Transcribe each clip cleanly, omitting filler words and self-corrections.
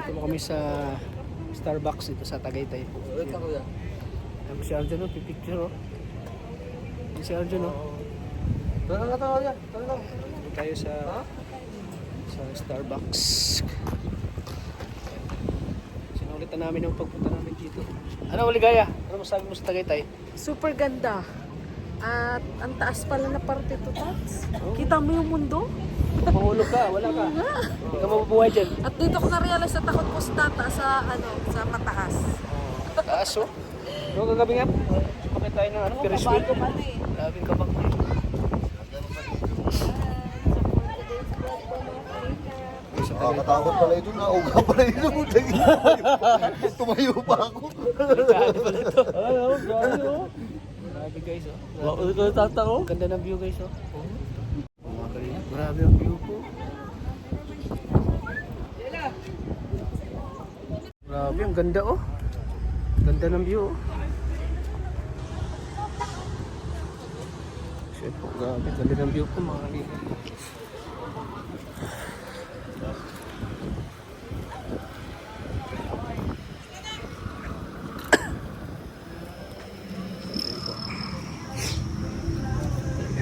Dito mo kami sa Starbucks dito sa Tagaytay. Ayan si Arjun, no? Pipicture, oh. Ayan si Arjun, oh. Dito tayo sa Starbucks. Sinulitan namin yung pagpunta namin dito. Ano, Ligaya? Ano masabi mo sa Tagaytay? Super ganda. At ang taas pala na parte to, Tats. Kita mo yung mundo? Mahulog ka, wala ka. Hindi ka mabubuhay dyan. At dito ko na-realize na takot po sa tata sa mataas. Taas, oh. Yung kagabi nga, sumakit tayo ng Ferris wheel. Labing kabang ko. Nakakatakot pala ito, nauga pala ito. Tumayo pa ako. Delikado pala ito. Grabe guys, oh. Ganda ng view guys, oh. Mga kalina, grabe ang view po. Grabe, ang ganda, oh. Ganda ng view, oh. Shit po, grabe, ganda ng view po mga kalina.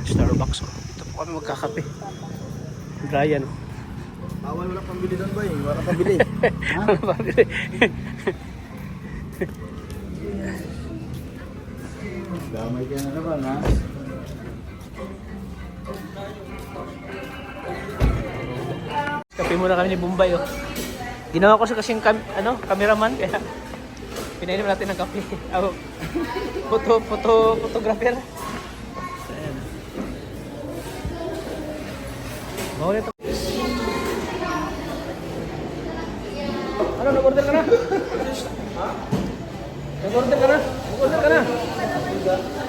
Starbucks, oh. Dito po kami magkakape. Brian, oh. Bawal wala pambili doon ba eh? Wala pambili. Ano ba? Damay ka na naman ha. Kape muna kami ni Bombay, oh. Ginawa ko siya kasing cameraman, kaya pinainom natin ng kape. Photographer. Ayan. Bawal ito. Ano, nag-order ka na? Ha? Nag-order ka na? Nag-order ka na?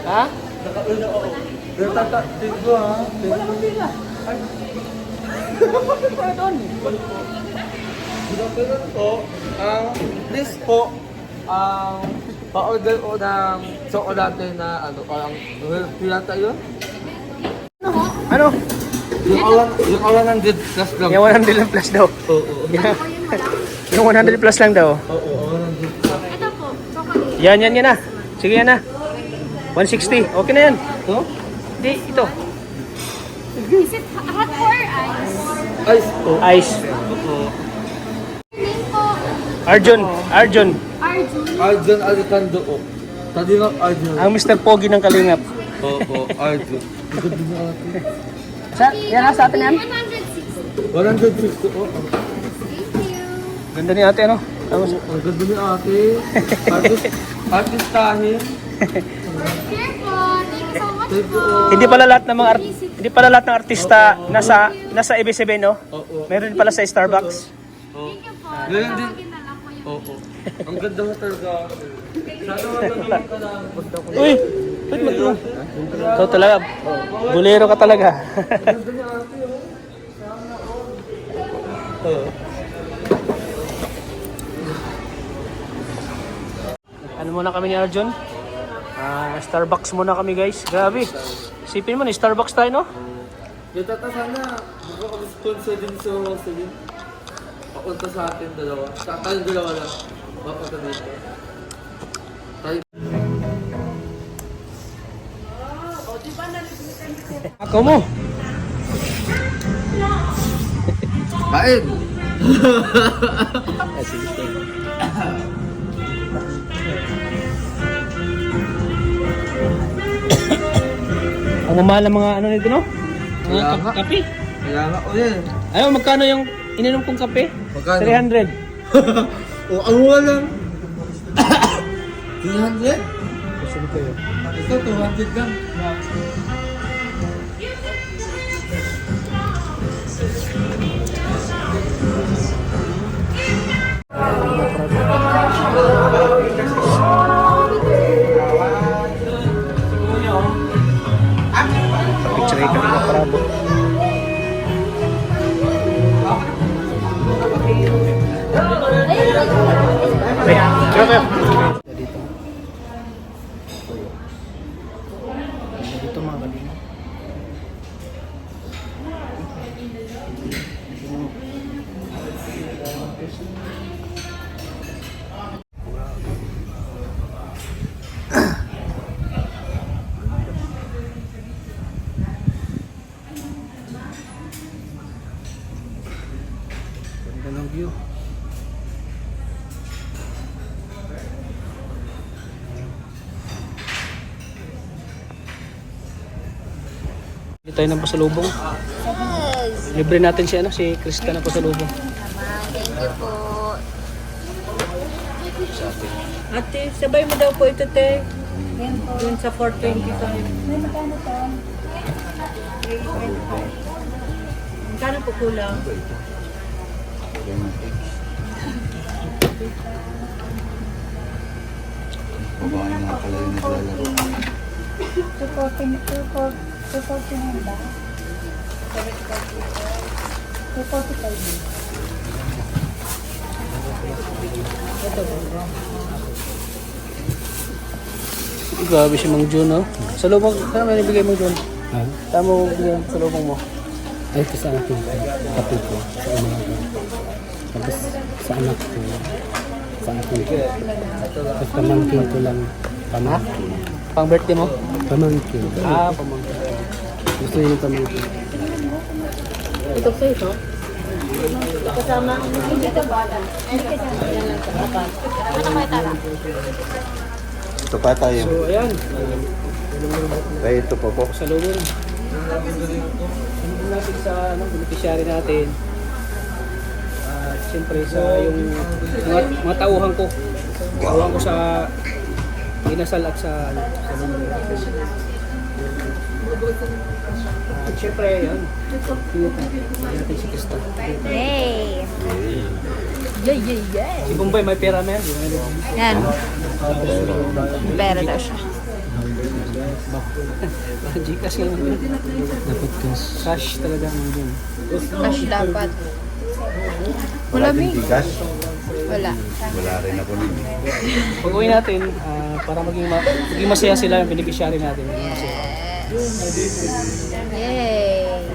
Ha? Naka-order ako. Pero tiggo ha. Wala kang pila. Ay. Nag-order ka na doon. Pinapirot po, please po, pa-order ko ng chocolate na parang pirata yun. Ano? Yung awan ng Dead Plus lang. Yung 100 lang plus daw. Oo. Yung 100 plus lang daw. Oo, awan ng Dead Plus. Ito po, chocolate. Yan na. Sige yan na. 160. Okay na yan. Ito? Hindi, ito. Is it hot or ice? Ice po. Ice. Oo. Name po, Arjun. Arjun. Arjun Alicando po. Tadi nga Arjun. Ang Mr. Pogi ng Kalingap. Oo, Arjun. Ang ganda niya ate. Yan sa atin yan. 160 po. Ganda ni ate, ano? Ang ganda niya ate. Artistahin. Here po, thank you so much Thank you. po. Hindi pala lahat ng artista nasa ABS-CBN, no? Oo. Meron din pala sa Starbucks. Oo. Thank you po. Ganyan din. Tawagin na lang po yung Oo. Ang ganda mo talaga. Sana matulungan ka lang. Uy! Ba't matulong? Ikaw talaga. Bolero ka talaga. Ganda niya ate oh. Sana all. Ano muna kami ni Arjun? Starbucks muna kami, guys. Grabe. Isipin mo, Starbucks tayo, no? Yung tata sana, baka kami sponsor din sa Rosalie. Papunta sa atin dalawa. Tayong dalawa lang. Papunta dito. Tayo. Ako mo. Kain! Sige. Ang mamahal ng mga ano nito, no? Kaya nga. Kape. Kaya nga, o yan. Ayaw, magkano yung ininom kong kape? Magkano? 300. O, ang mura lang. 300? Gusto ko yun. Ito, 200 lang. Picture kami ng Prado. Ay, kaya kayo. Dito. Dito mga kanina. view. Hindi tayo ng pasalubong. Libre natin si, si Krista na pasalubong. Thank you po. Ate, sabay mo daw po ito, te. Yun sa 425. Magkano po kulang? Babae nga pala yung naglalaro. 249 ba? 245. Grabe si Mang Jun, no? Sa lubong, saan may nabigay Mang Jun? Ha? Saan mo bigyan sa lubong mo? Ay, ito sa akin, kapit ko, sa umaga ko. Tapos sa anak ko, sa akin ko. Tapos pamangkin ko lang, pamangkin. Pang birthday mo? Pamangkin. Ah, pamangkin. Gusto niyo yung pamangkin. Ito sa ito? Kasama ang hindi ka bata. Ito pa tayo. So, ayan. Kaya ito pa po. Sa lubong. Hindi natin sa beneficiary natin. At siyempre sa yung mga tauhan ko. Tauhan ko sa inasal at sa lubong. At siyempre, yan. Hindi natin si Krista. Yay! Yay, yay, yay! Si Bombay may pera na yan. Yan. Pera daw siya. Gcash lang yun. Dapat cash. Cash talaga ang yun. Cash dapat. Wala din bigas. Wala. Wala rin ako nun. Pag uwi natin, para maging masaya sila yung beneficiary natin. Yay!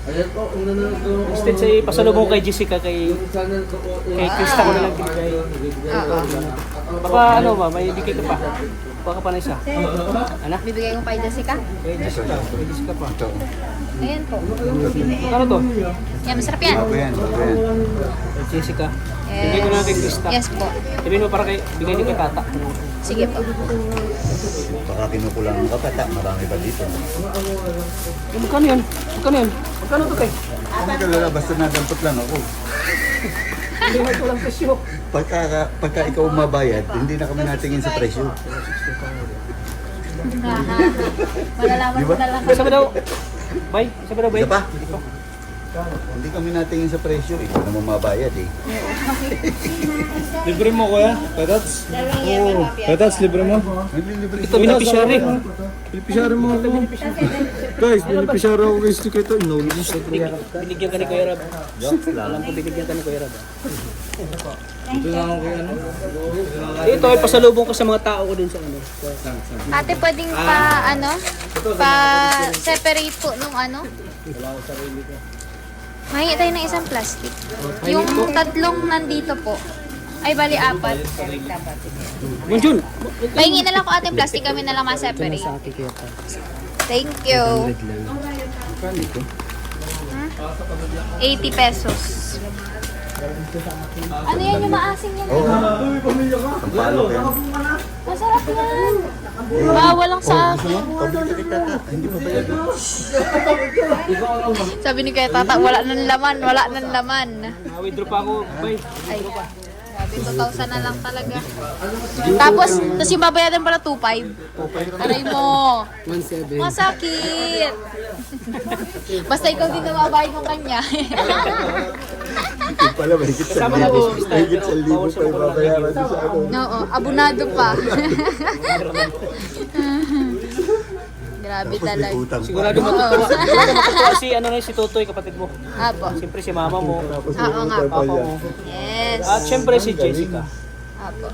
Ayan po, kung nanonood ko. Instead sa pasalubong kay Jessica, kay Krista ko na lang bigay. Oo. Baka ano ba, may bigay ka pa. Baka pa na isa. Ano? Bibigay ko kay Jessica. Kay Jessica pa. Ito. Ayan po. Ano to? Yan, masarap yan. Bago yan, bago yan. Kay Jessica. Bigay ko na kay Krista. Yes po. Sabihin mo para kay, bigay din kay Tata. Sige po. Baka kinukulang ka pa, marami pa dito. Magkano yan? Magkano yan? Magkano to kay? Ano ka lala, basta nadampot lang ako. Hindi mo ito lang presyo. Pagka ikaw mabayad, hindi na kami natingin sa presyo. Malalaman ko na lang. Sabi daw, bay? Sabi daw, bay? Isa pa? Hindi kami natingin sa presyo, ikaw naman mabayad eh. Libre mo kuya? Petats? Oo. Petats, libre mo? Naglilibre Ito, beneficiary. Beneficiary mo ako. Guys, beneficiary ako guys. Ito, inaulis. Binigyan ka ni Kuya Rab. Alam ko binigyan ka ni Kuya Rab. Ito na ako kuya, no? Ito ay pasalubong ko sa mga tao ko dun sa ano. Ate, pwedeng pa-separate po nung ano? Mahingi tayo ng isang plastic. Yung tatlong nandito po. Ay, bali apat. Bonjun! Pahingi na lang ko ating plastic, kami na lang ma-separate. Sa akin kaya pa. Thank you. 100 lang. 80 pesos. Ano yan yung maasim yan? Sampalok yan. Masarap yan. Bawal lang sa akin. Hindi pa bayad. Sabi ni Kuya Tata, wala nang laman, wala nang laman. Withdraw pa ako, bay. Ay, sabi 2,000 na lang talaga. Tapos yung babayaran pala 2,500. Aray mo. 1.7. Masakit. Basta ikaw din na mabayad ng kanya. Yung pala, mahigit sa Kasama na po. mahigit sa libo pa yung babayaran sa ano. Oo, abunado pa. Grabe talaga. Utang pa. Sigurado matutuwa si ano na yun, si Totoy, kapatid mo. Apo. Siyempre si mama mo, Oo nga po. papa mo. Yes. At siyempre si Jessica. Apo.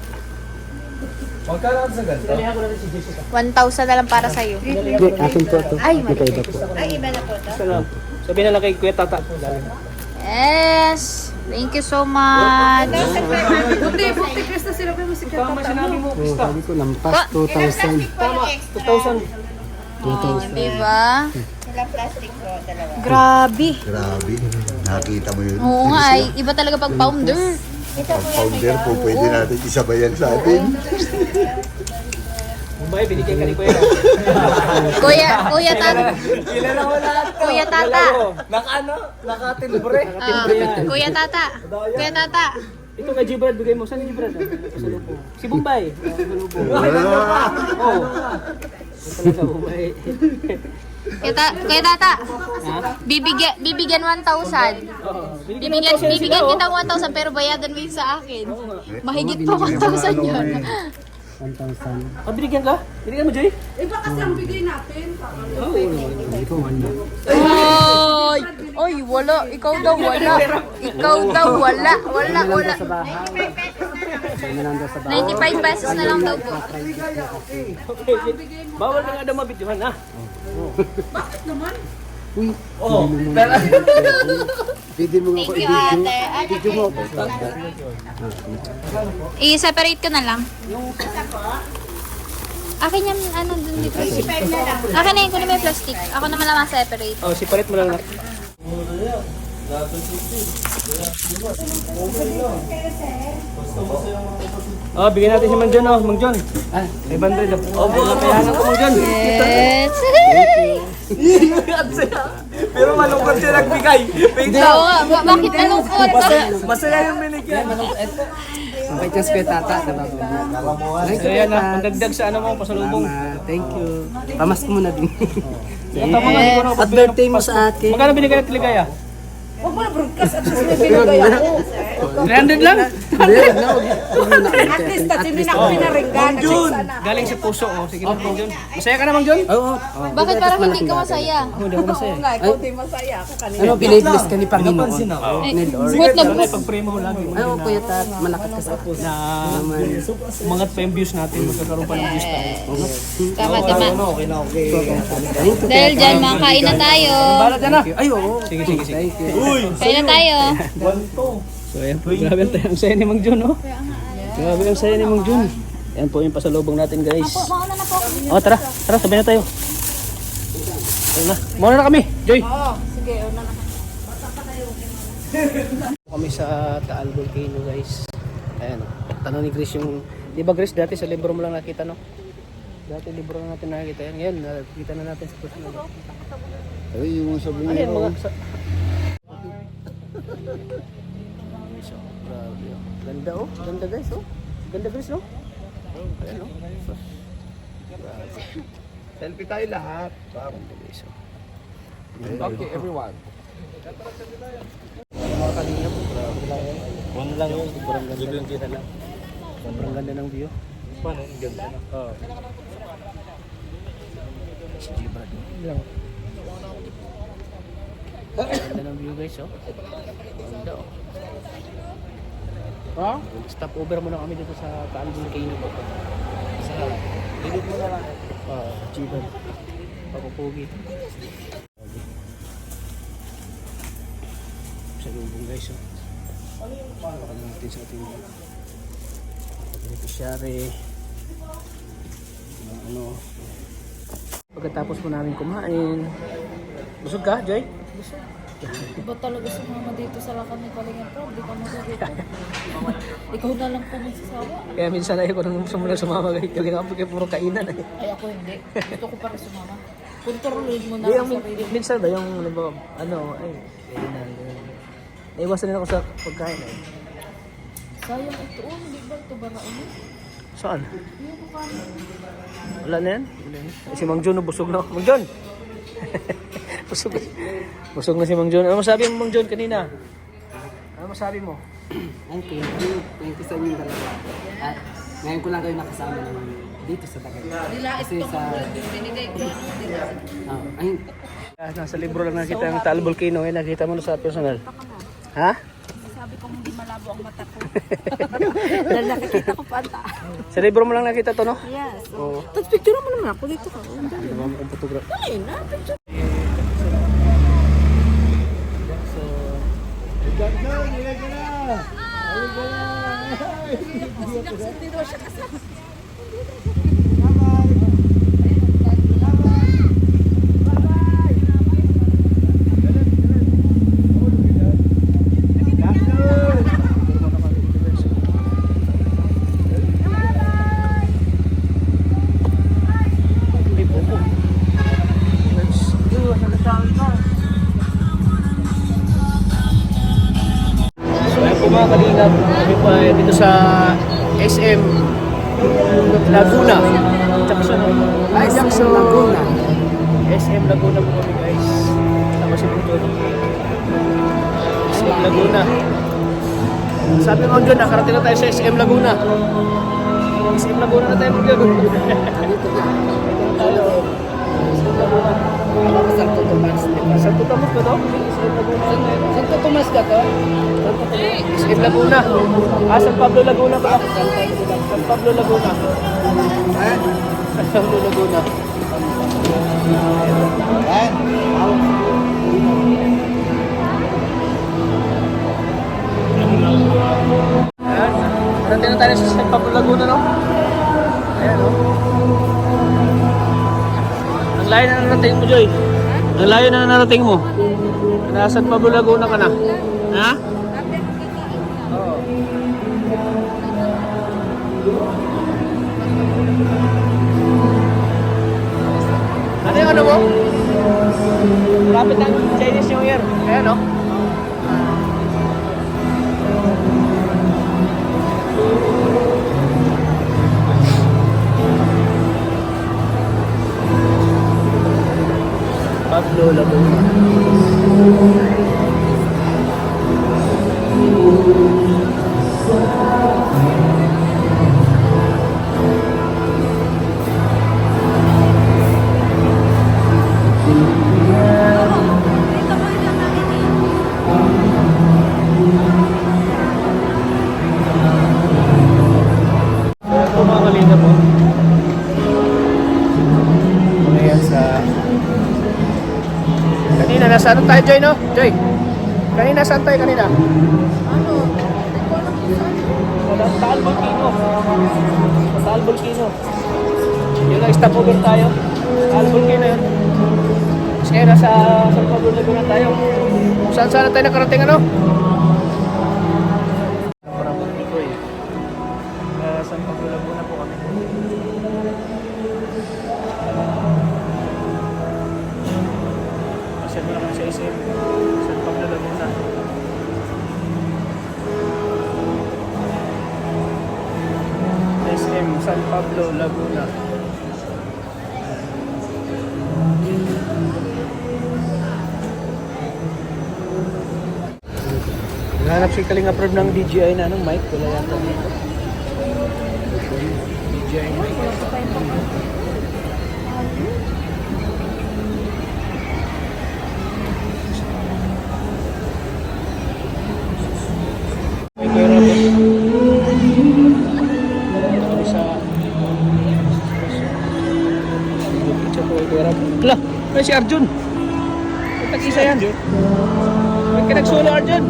Magkano sa ganito? Dalihan ko na rin si Jessica. 1,000 na lang para sa'yo. Hindi, akin po ito. Ay, mali. Magkaiba po. Ay, iba na po to. Sabihin na lang kay Kuya Tata. Yes. Thank you so much. Buti, Krista, sila pa yung musika. Tama sinabi mo, Oo, Krista. sabi ko, lampas 2,000. Tama, 2,000. Oh, diba? Grabe. Grabe. Nakita mo yun. Oo nga ay, iba talaga pag founder. Ang founder po, pwede natin isabayan sa atin. Mumbai, binigyan ka ni Kuya. Kuya Tata. Kuya Tata. Naka-timbre. Kuya Tata. Kuya Tata. Ito kay Gibrad, bigay mo. Saan ni Gibrad? Pasalubong. Si Bombay. Pasalubong. Oo. Ito sa Bombay. Kuya Tata. Bibigyan 1,000. Bibigyan kita 1,000 pero bayadan mo yun sa akin. Mahigit pa 1,000 yun. 1,000. Ah, binigyan ka? Binigyan mo, Joy? Iba kasi ang bigay natin. Ikaw ano? Oy! Oy, wala. Ikaw daw wala. Ikaw daw wala. Wala. Sa bahay. Ano lang daw sa bahay. 95 pesos na lang daw po. Okay. Bawal ka nga daw mabidyohan, ha? Bakit naman? Pwede mo nga ako Thank you, ate. i-video mo ako. I-separate ko na lang. Akin yan, ano, dun dito. Akin na yun, kunin mo yung plastic. Ako naman lang separate. Oh, separate mo lang na. Oh, bigyan natin si Mang John, oh. Mang John. 500. Oh, kailangan ko, Mang John. Yes! Pero malungkot siya nagbigay. Oo nga, bakit nalungkot? Masaya yung binigyan. Okay, just kay Tata, diba? So yan na, pandagdag sa ano mo, pasalubong. Thank you. Pamas ko muna din. Tama nga, hindi ko na At birthday mo sa akin. Magkano binigay ng Tiligaya? Huwag mo na broadcast at least may binigay ako. 300 lang? At least at hindi na ako pinaringgan. At least sana. Galing sa puso, oh. Sige na, Mang John. Masaya ka na, Mang John? Oo. Bakit parang hindi ka masaya? Hindi ako masaya. Oo nga, ikaw di masaya ako kanina. Ano, binibless ka ni Panginoon. Eh, Ni Lord. Good na Ano, pag-pray mo lagi Ay, oo, Kuya Tat, malakit ka sa apo. na umangat pa yung views natin, magkakaroon pa ng views tayo. Tama. Thank you. Dahil dyan, makain na tayo. Para dyan na. Ay, oo. Sige. Thank you. Kain na tayo. So ayan po, grabe ang saya ni Mang John, oh. Grabe ang saya ni Mang John. Ayan po yung pasalubong natin, guys. Mauna na po. Oh, tara, sabay na tayo. Ayun na. Mauna na kami, Joy. Oo, sige, una na. Kami sa Taal Volcano, guys. Ayan, tanong ni Chris yung, di ba Chris, dati sa libro mo lang nakita, no? Dati libro na natin nakita yan. Ngayon, nakita na natin sa personal. Ay, yung mga sabi Ayan, niyo. mga... So, grabe, oh. Ganda, oh. Ganda, guys, oh. Ganda, guys, no? Ayan, oh. Selfie tayo lahat. Ganda, guys, oh. Okay, everyone. Mga kanina po, grabe lang yan. One lang yun, sobrang ganda ng kita lang. Sobrang ganda ng view. Paano? Ganda na. Oo. Si Gibrad. Ganda ng view, guys, oh. Ganda, oh. Stop over muna kami dito sa Taal Volcano po. Sa gilid mo na lang. Gibrad. Pakupugi. Sa lubong, guys, oh. Ano natin sa ating beneficiary. Ano. Pagkatapos po namin kumain. Busog ka, Joy? Busog. Iba talaga sumama dito sa lakad ni Kalinga Pro. Di ka magagito. Ikaw na lang po magsasawa. Kaya minsan ayaw ko nang sumama kay Kalinga po, kaya puro kainan eh. Ay ako hindi. Gusto ko para sumama. Kontrolin mo na Di, ang yung sarili. minsan ba yung ano, ay, kainan. Naiwasan din ako sa pagkain eh. Sayang ito. Oh, hindi ba ito barain mo? Saan? Hindi ko kaya. Wala na yan? Si Mang John, busog na. Mang John! busog. Busog na si Mang John. Ano masabi mo, Mang John, kanina? Ano masabi mo? Thank you. Thank you sa inyong dalawa. At ngayon ko lang kayo nakasama ng dito sa Tagay. Kasi sa... Binigay ko. Ay, Nasa libro lang nakita ang Taal Volcano. Eh, nakita mo na sa personal. Ha? Sabi ko hindi malabo ang mata ko. Dahil nakikita ko pa ata. Sa libro mo lang nakita to, no? Yes. Oo. Tapos picture mo naman ako dito ka. Hindi ba akong photograph? Ay, na, picture. Kami pa dito sa SM Laguna. Jackson Laguna. SM Laguna po kami guys. Tama si Bunto. SM Laguna. Sabi mo dyan, nakarating na tayo sa SM Laguna. SM Laguna na tayo dito. Santo Tomas ka to? Santo Tomas ka to? SM Laguna. San Pablo Laguna ba? San Pablo Laguna. San Pablo Laguna. Ayan. Narating na tayo sa San Pablo Laguna, no? Ayan, no? Ang layo na narating mo, Joy. Ang layo na narating mo. Nasa San Pablo Laguna ka na. Ha? Oo. Ano yung ano mo? Malapit ang Chinese New Year. Ayan, no? Pablo Laguna. Ito mga kalinga po. Ayan sa... Kanina, nasa ano tayo, Joy, no? Joy, kanina saan tayo kanina? Ano? Sa Taal Volcano. Sa Taal Volcano. Yun ang stopover tayo. Taal Volcano yun. Kasi kaya nasa San Pablo Laguna tayo. Kung saan saan tayo nakarating, ano? Parang ko eh. San Pablo Laguna po kami. Kasi na kami sa SM San Pablo Laguna. SM San Pablo Laguna. Naghanap si Kalinga Prod ng DJI na anong mic. Wala yata dito. DJI mic. May pera po. Kami sa... Picture po, may pera po. Hala! May si Arjun! May tag-isa yan. May kinag-solo Arjun!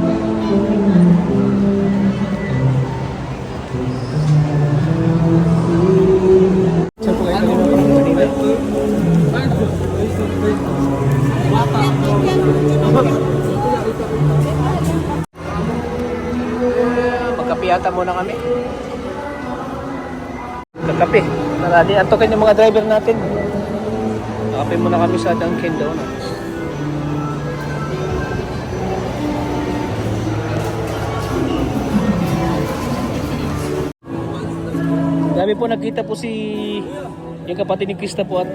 Saan po kayo kanina parang kanina? Magkapiyata muna kami. Magkape. Narali, antokin yung mga driver natin. Kape muna kami sa Dunkin Donuts. Dami po nakita po si yung kapatid ni Krista po at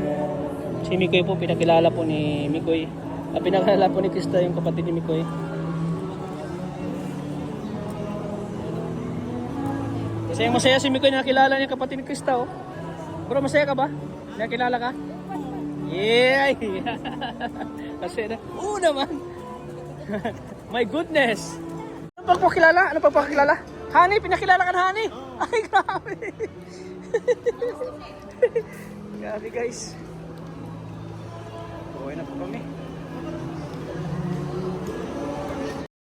si Mikoy po, pinakilala po ni Mikoy. Pinakilala po ni Krista yung kapatid ni Mikoy. Masaya si Mikoy na nakilala niya kapatid ni Krista, oh. Bro, masaya ka ba? Nakilala ka? Yeah! Kasi na, oo naman! My goodness! Ano pagpakilala? Ano pagpakilala? Honey, pinakilala ka na Honey! Ay, grabe! Grabe guys. Buhay na po kami.